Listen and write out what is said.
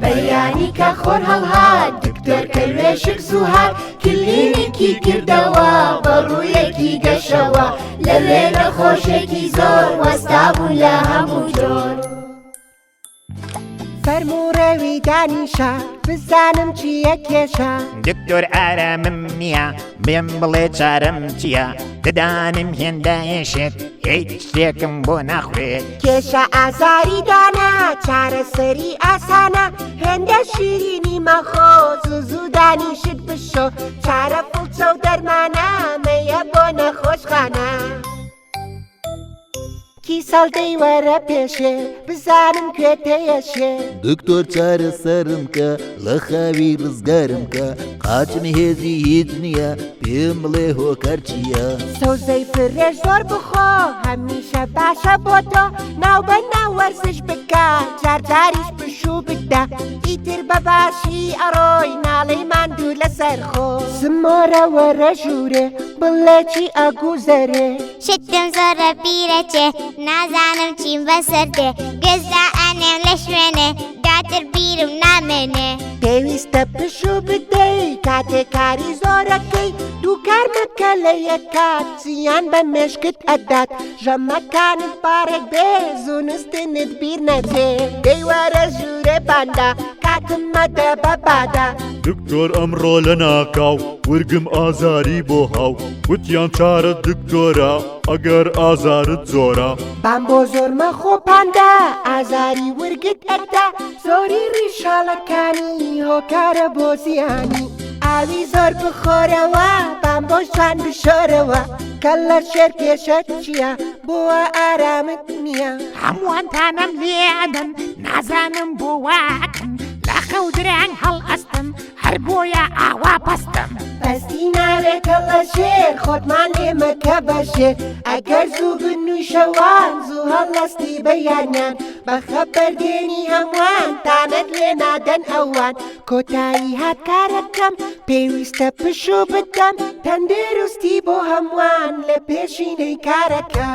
بەیانی کە خۆر هەڵهات دکتۆر کەروێشک زووهات کلینیکی کردەوە بە ڕوویەکی گەشەوە لەوێ نەخۆشێکی زۆر وەستا بوو لە هەموو جۆر فەرموڕێوی دانیشە بزانم چییە کێشە دکتۆر ئارامم نییە بێم بڵێ چارەم چییە ددانم هێندایەشێت هیچ شتێکم بۆ ناخوێت کێشە ئازاری دانا چارەسەری ئاسانە هێندە شیرینی مەخۆ زوو دانیشت بشۆ چارە فڵچە و دەرمانە مەیە بۆ نەخۆشخانە کی سەڵدەی وەرە پێشێ بزانم کوێتەیەشێ دکتۆر چارە سەرم کە لە خاوی ڕزگارم کە قاچم هێزی هیچ نییە پێم بڵێ هۆکار چییە سەوزەی فرێش زۆر بخۆ هەمیشە باشە بۆ تۆ ناوبەناو وەرزش بکە جارجاریش بشوو بدە ئیتر بەباشی ئەڕۆی ناڵەی ماندوو لەسەر خۆ زمۆرە وەرە ژوورێ بڵێکی ئەگوزەرێ شتم زۆرە پیرەچێ نازانم چیم بەسەر دێ گەزدا ئەنێم لە شوێنێ دواتر بیرم نامێنێ پێویستە پشوو بدەی کاتێک کاری زۆرەکەی دوو کار مەکە لە یەک کات زیان بە مێشکت ئەدات ژەمەکانت پارێک بێ زوونستنت بیر نەچێ دەی وەرە ژوورێ باندا کاتم مەدە بە بادا دکتۆر ئەمڕۆ لە ناکاو ورگم ئازاری بۆ هاو وتیان چارە دکتۆرە ئەگەر ئازارت زۆرە بام بۆ زۆر مەخۆ پاندا ئازاری ورگت ئەدا زۆری ڕیشاڵەکانی هۆکارە بۆ زیانی ئاوی زۆر بخۆرەوە بام بۆ شان بشۆرەوە کە لە شێر پێشەت چییە بۆوە ئارامت نییە هەمووانتانم لێدەن نازانم بۆ واکەم لە خەودران هەڵ ئەستم هەر بۆیە ئاوا پەستم پەستی ناوێتە لە شێر خۆتمان لێمەکە بەشێر ئەگەر زوو بنووشەوان زوو هەڵەستی بەیانیان بە خەبەردێنی هەمووان تانەت لێ نادەن ئەوان کۆتایی هات کارەکەم پێویستە پشوو بدەم تەندروستی بۆ هەمووان لە پێشینەی کارەکە